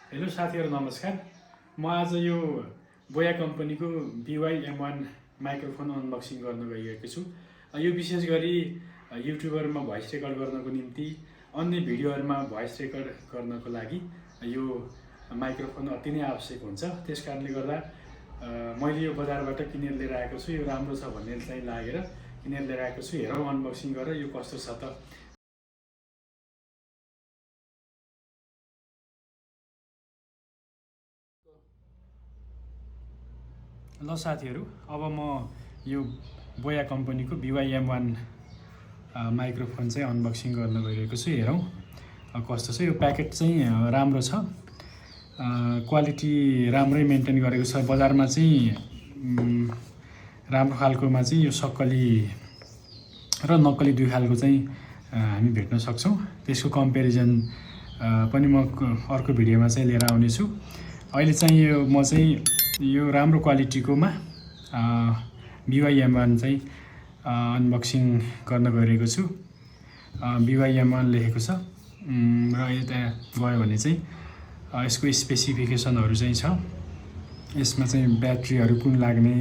Hello साथीहरु नमस्कार। म आज यो बोया कम्पनीको BY-M1 माइक्रोफोन अनबक्सिङ गर्न गइरहेको छु। यो विशेष गरी युट्युबरमा भोइस रेकर्ड गर्नको निम्ति अन्य भिडियोहरुमा भोइस रेकर्ड गर्नको लागि यो माइक्रोफोन अति नै आवश्यक हुन्छ। त्यसकारणले गर्दा मैले यो बजारबाट किनेर लिएर आएको छु। यो राम्रो छ भन्ने चाहिँ लागेर किनेर लिएर आएको छु। हेरौँ अनबक्सिङ गरेर यो कस्तो छ त। ल साथीहरु, अब म यो बोया कम्पनीको BY-M1 माइक्रोफोन चाहिँ अनबक्सिङ गर्न गइरहेको छु। हेरौँ कस्तो छ। यो प्याकेट चाहिँ राम्रो छ, क्वालिटी राम्रै मेन्टेन गरेको छ। बजारमा चाहिँ राम्रो खालकोमा चाहिँ यो सक्कली र नक्कली दुई खालको चाहिँ हामी भेट्न सक्छौँ। त्यसको कम्पेरिजन पनि म अर्को भिडियोमा चाहिँ लिएर आउने छु। अहिले चाहिँ म चाहिँ यो राम्रो क्वालिटीकोमा BY-M1 चाहिँ अनबक्सिङ गर्न गइरहेको छु। BY-M1 लेखेको छ र यता गयो भने चाहिँ यसको स्पेसिफिकेसनहरू चाहिँ छ। यसमा चाहिँ ब्याट्रीहरू कुन लाग्ने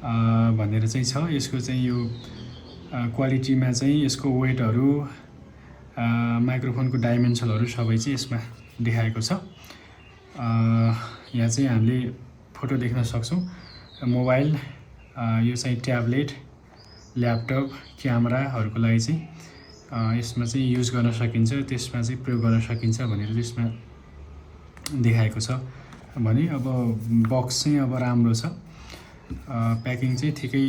भनेर चाहिँ छ। यसको चाहिँ यो क्वालिटीमा चाहिँ यसको वेटहरू, माइक्रोफोनको डाइमेन्सनहरू सबै चाहिँ यसमा देखाएको छ। यहाँ चाहिँ हामीले फोटो देख्न सक्छौँ। मोबाइल, यो चाहिँ ट्याब्लेट, ल्यापटप, क्यामेराहरूको लागि चाहिँ यसमा चाहिँ युज गर्न सकिन्छ, त्यसमा चाहिँ प्रयोग गर्न सकिन्छ भनेर त्यसमा देखाएको छ। भने अब बक्स चाहिँ अब राम्रो छ, प्याकिङ चाहिँ ठिकै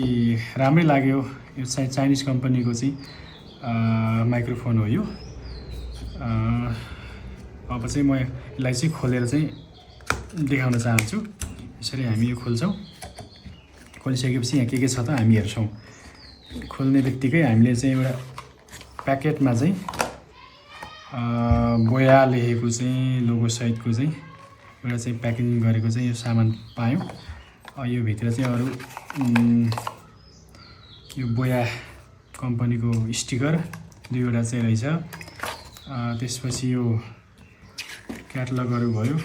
राम्रै लाग्यो। यो चाहिँ चाइनिज कम्पनीको चाहिँ माइक्रोफोन हो यो। अब चाहिँ म यसलाई चाहिँ खोलेर चाहिँ देखाउन चाहन्छु। यसरी हामी यो खोल्छौँ। खोलिसकेपछि यहाँ के छ त हामी हेर्छौँ। खोल्ने बित्तिकै हामीले चाहिँ एउटा प्याकेटमा चाहिँ बोया लेखेको चाहिँ लोगो सहितको चाहिँ एउटा चाहिँ प्याकिङ गरेको चाहिँ यो सामान पायौँ। यो भित्र चाहिँ अरू यो बोया कम्पनीको स्टिकर दुईवटा चाहिँ रहेछ। त्यसपछि यो क्याटलगहरू भयो,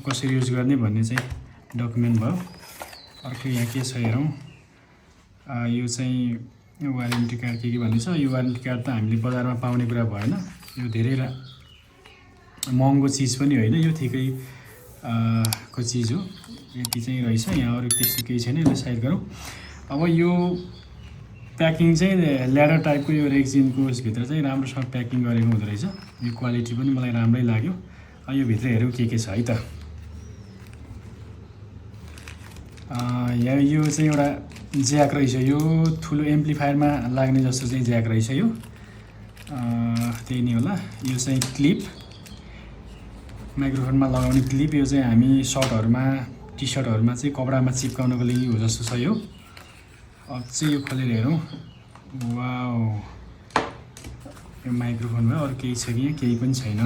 कसरी युज गर्ने भन्ने चाहिँ डकुमेन्ट भयो। अर्को यहाँ के छ हेरौँ। यो चाहिँ वारेन्टी कार्ड के भन्ने छ। यो वारेन्टी कार्ड त हामीले बजारमा पाउने कुरा भएन। यो धेरै महँगो चिज पनि होइन, यो ठिकै को चिज हो। यति चाहिँ रहेछ। यहाँ अरू त्यस्तो केही छैन। यसलाई साइड गरौँ। अब यो प्याकिङ चाहिँ ल्याडर टाइपको यो रेक्जिनको भित्र चाहिँ राम्रोसँग प्याकिङ गरेको हुँदो रहेछ। यो क्वालिटी पनि मलाई राम्रै लाग्यो। यो भित्र हेरौँ के छ है त। यो चाहिँ एउटा ज्याक रहेछ। यो ठुलो एम्प्लिफायरमा लाग्ने जस्तो चाहिँ ज्याक रहेछ यो। त्यही नै होला। यो चाहिँ क्लिप, माइक्रोफोनमा लगाउने क्लिप। यो चाहिँ हामी सर्टहरूमा, टी सर्टहरूमा चाहिँ कपडामा चिप्काउनको लागि हो जस्तो छ यो। अब चाहिँ यो खोलेर हेरौँ। वाउ, यो माइक्रोफोन भयो। अरू केही छ कि यहाँ? केही पनि छैन।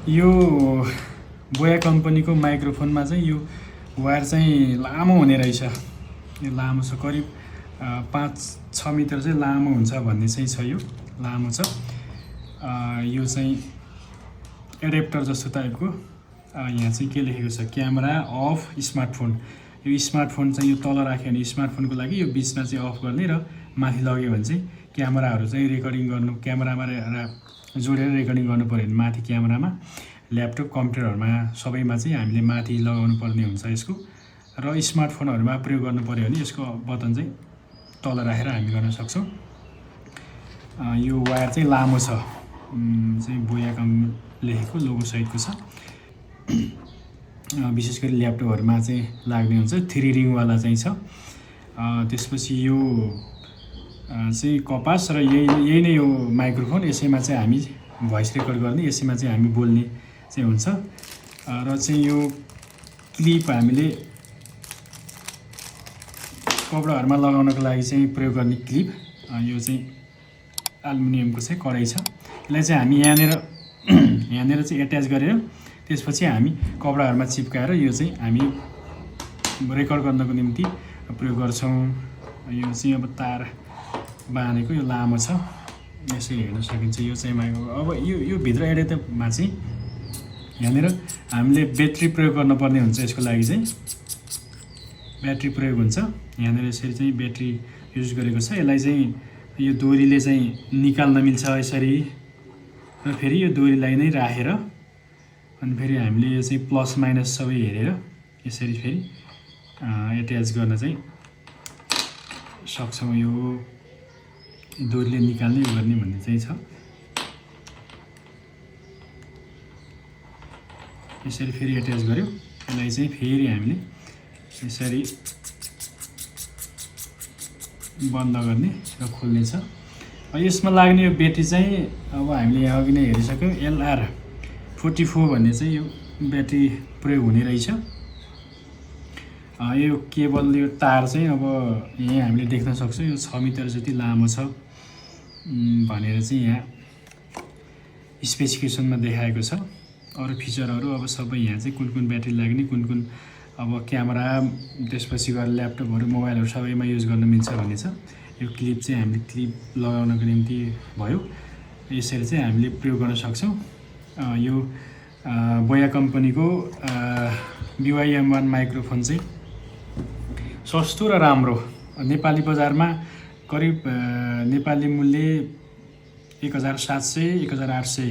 यो बोया कम्पनीको माइक्रोफोनमा चाहिँ यो वायर चाहिँ लामो हुने रहेछ। यो लामो छ, करिब 5-6 मिटर चाहिँ लामो हुन्छ भन्ने चाहिँ छ। यो लामो छ। यो चाहिँ एडेप्टर जस्तो टाइपको। यहाँ चाहिँ के लेखेको छ, क्यामेरा अफ स्मार्टफोन। यो स्मार्टफोन चाहिँ यो तल राख्यो भने स्मार्टफोनको लागि, यो बिचमा चाहिँ अफ गर्ने र माथि लग्यो भने चाहिँ क्यामेराहरू चाहिँ रेकर्डिङ गर्नु, क्यामेरामा जोडेर रेकर्डिङ गर्नु पर्यो भने माथि क्यामेरामा, ल्यापटप, कम्प्युटरहरूमा सबैमा चाहिँ हामीले माथि लगाउनु पर्ने हुन्छ यसको। र स्मार्टफोनहरूमा प्रयोग गर्नु पर्यो भने यसको बटन चाहिँ तल राखेर हामी गर्न सक्छौँ। यो वायर चाहिँ लामो छ, चाहिँ बोया लेखेको लोगो सहितको छ। विशेष गरी ल्यापटपहरूमा चाहिँ लाग्ने हुन्छ। 3 रिङवाला चाहिँ छ। त्यसपछि यो चाहिँ कपास र यही नै यो माइक्रोफोन। यसैमा चाहिँ हामी भोइस रेकर्ड गर्ने, यसैमा चाहिँ हामी बोल्ने चाहिँ हुन्छ। र चाहिँ यो क्लिप हामीले कपडाहरूमा लगाउनको लागि चाहिँ प्रयोग गर्ने क्लिप। यो चाहिँ एल्युमिनियमको चाहिँ कडाई छ। यसलाई चाहिँ हामी यहाँनिर चाहिँ एट्याच गरेर त्यसपछि हामी कपडाहरूमा चिप्काएर यो चाहिँ हामी रेकर्ड गर्नको निम्ति प्रयोग गर्छौँ। यो चाहिँ अब तार बाँधेको, यो लामो छ। यसरी हेर्न सकिन्छ। यो चाहिँ अब यो भित्र एडेटमा चाहिँ यहाँनिर हामीले ब्याट्री प्रयोग गर्नुपर्ने हुन्छ। यसको लागि चाहिँ ब्याट्री प्रयोग हुन्छ। यहाँनिर यसरी चाहिँ ब्याट्री युज गरेको छ। यसलाई चाहिँ यो दोरीले चाहिँ निकाल्न मिल्छ यसरी, र फेरि यो दोरीलाई नै राखेर अनि फेरि हामीले यो चाहिँ प्लस माइनस सबै हेरेर यसरी फेरि एट्याच गर्न चाहिँ सक्छौँ। यो दोरीले निकाल्ने गर्ने भन्ने चाहिँ छ। यसरी फेरि एट्याच गर्यो। यसलाई चाहिँ फेरि हामीले यसरी बन्द गर्ने र खोल्ने छ। यसमा लाग्ने यो ब्याट्री चाहिँ अब हामीले यहाँ अघि नै हेरिसक्यौँ, LR44 भन्ने चाहिँ यो ब्याट्री प्रयोग हुने रहेछ। यो केबल, यो तार चाहिँ अब यहाँ हामीले देख्न सक्छौँ, यो 6 मिटर जति लामो छ भनेर चाहिँ यहाँ स्पेसिफिकेसनमा देखाएको छ। अरू फिचरहरू अब सबै यहाँ चाहिँ कुन ब्याट्री लाग्ने, कुन अब क्यामेरा, त्यसपछि गएर ल्यापटपहरू, मोबाइलहरू सबैमा युज गर्न मिल्छ भन्ने छ। यो क्लिप चाहिँ हामीले क्लिप लगाउनको निम्ति भयो। यसरी चाहिँ हामीले प्रयोग गर्न सक्छौँ। यो बोया कम्पनीको BY-M1 माइक्रोफोन चाहिँ सस्तो र राम्रो। नेपाली बजारमा करिब नेपाली मूल्य 1700, 1800,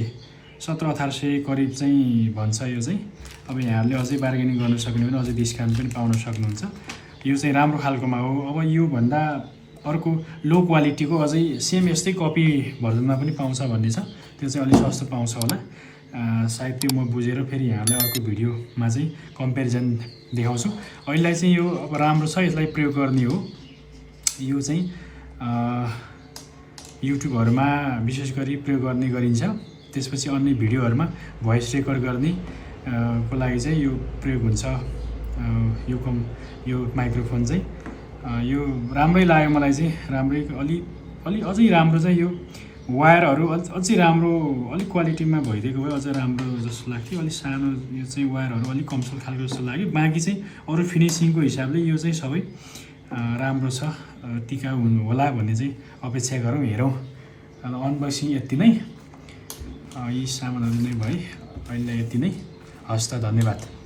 1700-1800 करिब चाहिँ भन्छ। यो चाहिँ अब यहाँहरूले अझै बार्गेनिङ गर्न सक्ने भने अझै डिस्काउन्ट पनि पाउन सक्नुहुन्छ। यो चाहिँ राम्रो खालकोमा हो। अब यो भन्दा अर्को लो क्वालिटीको अझै सेम यस्तै कपी भर्जनमा पनि पाउँछ भन्ने छ। त्यो चाहिँ अलिक सस्तो पाउँछ होला सायद। त्यो म बुझेर फेरि यहाँलाई अर्को भिडियोमा चाहिँ कम्पेरिजन देखाउँछु। अहिलेलाई चाहिँ यो अब राम्रो छ, यसलाई प्रयोग गर्ने हो। यो चाहिँ युट्युबहरूमा विशेष गरी प्रयोग गर्ने गरिन्छ। त्यसपछि अन्य भिडियोहरूमा भोइस रेकर्ड गर्ने को लागि चाहिँ यो प्रयोग हुन्छ। यो माइक्रोफोन चाहिँ यो राम्रै लाग्यो मलाई चाहिँ। राम्रै अलि अझै राम्रो चाहिँ यो वायरहरू अझै राम्रो, अलिक क्वालिटीमा भइदिएको भए अझ राम्रो जस्तो लाग्थ्यो। अलिक सानो यो चाहिँ वायरहरू अलिक कमसल खालको जस्तो लाग्यो। बाँकी चाहिँ अरू फिनिसिङको हिसाबले यो चाहिँ सबै राम्रो छ, टिकाउ होला भन्ने चाहिँ अपेक्षा गरौँ, हेरौँ। अनबक्सिङ यति नै, यी सामानहरू नै भए। अहिले यति नै। हस् त, धन्यवाद।